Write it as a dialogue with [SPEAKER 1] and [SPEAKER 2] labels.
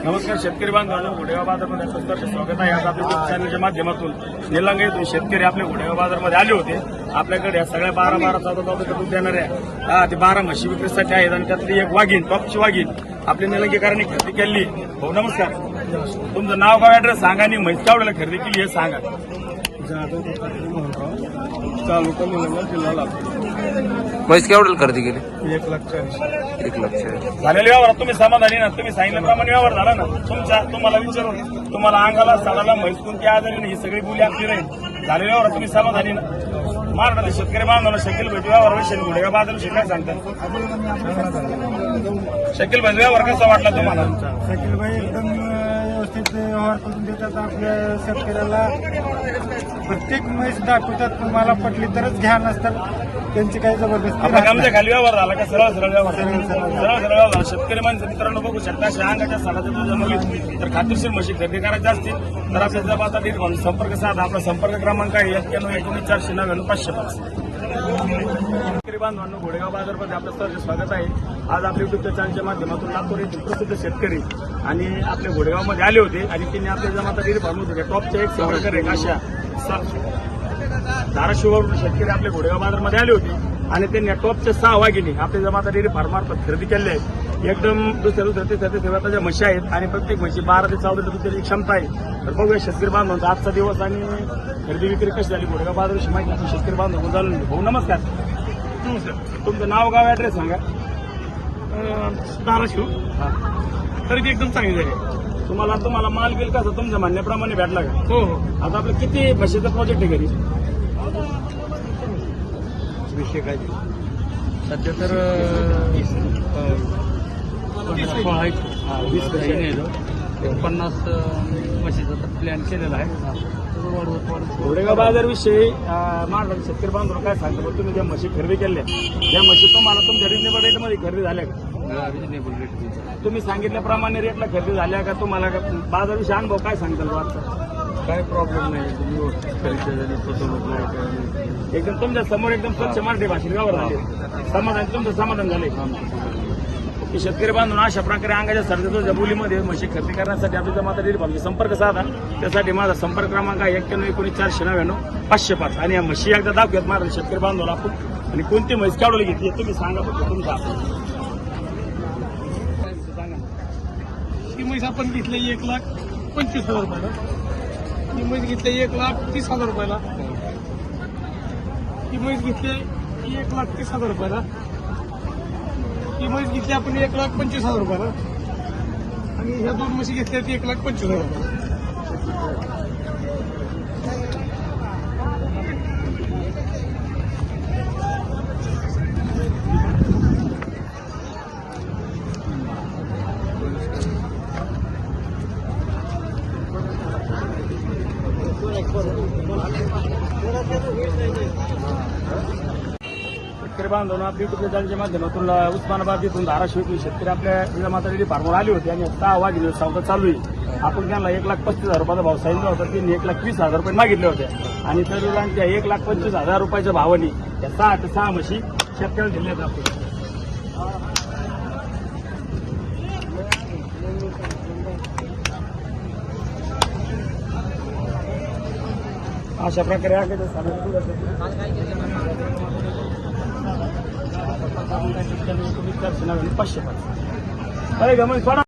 [SPEAKER 1] नमस्कार शेतकरी बांधवांनो, घोडेगाव बाजारमध्ये आपलं स्वागत आहे। आज आपल्या चॅनलच्या माध्यमातून निलंगा येथून शेतकरी आपल्या घोडेगाव बाजारमध्ये आले होते। आपल्याकडे या सगळ्या 12-14 दूध देणाऱ्या ते 12 म्हशी विक्रीसाठी आहेत आणि त्यातली एक वाघीण, टॉपची वाघीण आपल्या निलंगेकरांनी खरेदी केली। हो नमस्कार, तुमचं नाव गाव ऍड्रेस सांगा आणि म्हैस केवढ्याला खरेदी केली हे सांगा।
[SPEAKER 2] म्हैस केवढ्याला खरेदी केली?
[SPEAKER 1] 1,40,000।
[SPEAKER 2] 1,40,000
[SPEAKER 1] झालेल्या व्यवहारात तुम्ही समाधानी ना? तुम्ही सांगितल्याप्रमाणे व्यवहार झाला ना तुम्हाला विचारून तुम्हाला अंगाला साडाला म्हैस कोणती आजारी नाही, ही सगळी बोली आपली राहील। झालेल्या व्यवहारात तुम्ही समाधानी ना? महाराष्ट्रातील शेतकरी बांधवांना शकील भाई व्यवहार विषयी घोडेगाव बाजारविषयी काय सांगतात? शकील भाई व्यवहार कसा वाटला तुम्हाला?
[SPEAKER 3] शकील भाई एकदम व्यवस्थित व्यवहार करून देतात आपल्या शेतकऱ्याला। प्रत्येक म्हैस दाखवतात, तुम्हाला पटली तरच घ्या, नसतात त्यांची काही जबरदस्ती
[SPEAKER 1] आपल्या कामच्या खाली व्यवहार झाला का? सरळ सरळ व्यवहार व्यवहार झाला। शेतकरी माणसं मित्रांनो बघू शकता, अशा अंगाच्या साडाच्या दूध जमवली तर खात्रीशीर म्हशी खरेदी करायच्या असतील तर आपल्या जबाबदार डेअरी संपर्क साधा। आपला संपर्क क्रमांक आहे 9119499505। शेतकरी बांधवांनो, घोडेगाव बाजारमध्ये आपलं सहर्ष स्वागत आहे। आज आपल्या युट्यूबच्या चॅनलच्या माध्यमातून लातूर येथील प्रसिद्ध शेतकरी आणि आपल्या घोडेगावमध्ये आले होते आणि त्यांनी आपल्या जमाता डेअरी फार्म होते टॉपच्या एक संपर्क आहे अशा धाराशिववरून शेतकरी आपल्या घोडेगाव बाजारमध्ये आले होते आणि त्यांनी टॉपच्या 6 वाघिणी आपल्या जमाता डेअरी फार्मार्फत खरेदी केल्या आहेत। एकदम दुसऱ्या त्याच्या म्हशी आहेत आणि प्रत्येक म्हशी 12 ते 14 लिटर दूधाची क्षमता आहे। तर बघूया शेतकरी बांधवांचा आजचा दिवस आणि खरेदी विक्री कशी झाली घोडेगाव बाजाराविषयी माहिती आपण शेतकरी बांधव जाणून घेऊ। भाऊ नमस्कार, तुमचं नाव गाव ऍड्रेस सांगा।
[SPEAKER 3] धाराशिव खरेदी एकदम चांगली झाली।
[SPEAKER 1] तुम्हाला माल बिल कसं तुमच्या म्हणण्याप्रमाणे भेटला का?
[SPEAKER 3] हो हो।
[SPEAKER 1] आता आपलं किती म्हशीचं प्रोजेक्ट आहे घरी?
[SPEAKER 3] विषय काय सध्या तर 50 म्हशीचा प्लॅन केलेला आहे।
[SPEAKER 1] घोडेगाव बाजारविषयी महाराष्ट्रातील शेतकरी बांधव काय सांगतो? तुम्ही ज्या म्हशी खरेदी केल्या त्या म्हशी तुम्हाला तुमच्या रिजनेबल रेटमध्ये खरेदी झाल्या का?
[SPEAKER 3] रिजनेबल रेट
[SPEAKER 1] तुम्ही सांगितल्याप्रमाणे रेटला खरेदी झाल्या का? तुम्हाला बाजारविषयी अनुभव काय सांगताल वाटतं?
[SPEAKER 3] काय प्रॉब्लेम नाही, व्यवस्थित खरेदी झाली, फसवणूक नाही।
[SPEAKER 1] एकदम तुमच्या समोर एकदम स्वच्छ मराठी भाषेत व्यवहार झाले, समाधान तुमचं समाधान झाले की शेतकरी बांधून अशा प्रकारे अंगाच्या सर्दीच्या बोलीमध्ये म्हशी खरेदी करण्यासाठी आपल्या जमाता डेअरी फार्मचा संपर्क साधा। त्यासाठी माझा संपर्क क्रमांक आहे 9119499505 आणि या म्हशी एकदा दाखवूयात माझ्या शेतकरी बांधवाला आपण। आणि कोणती म्हैस केवढ्याला घेतली तुम्ही सांगा फक्त तुमचा।
[SPEAKER 3] ही म्हैस आपण घेतली 1,25,000 रुपयाला। ही म्हैस घेतली 1,30,000 रुपयाला। ही म्हैस घेतली 1,30,000 रुपयाला। ही म्हैस घेतली आपण 1,25,000 रुपयाला आणि ह्या 2 म्हशी घेतल्या 1,25,000 रुपयाला।
[SPEAKER 1] शेतकरी बांधवांनो, आपल्या युट्यूबच्या चॅनलच्या माध्यमातून उस्मानाबाद इथून धाराशिव शेतकरी आपल्या जमाता डेअरी फार्मवर आले होते आणि 6 वाघिणी सौदा चालू आहे। आपण त्यांना 1,35,000 रुपयाचा भाव सांगितला होता, त्यांनी 1,20,000 रुपये मागितले होते आणि त्या 1,25,000 रुपयाच्या भावाने त्या 6 ते 6 म्हशी शेतकऱ्याला दिल्यात आपण। अशा प्रकारे आहे 505।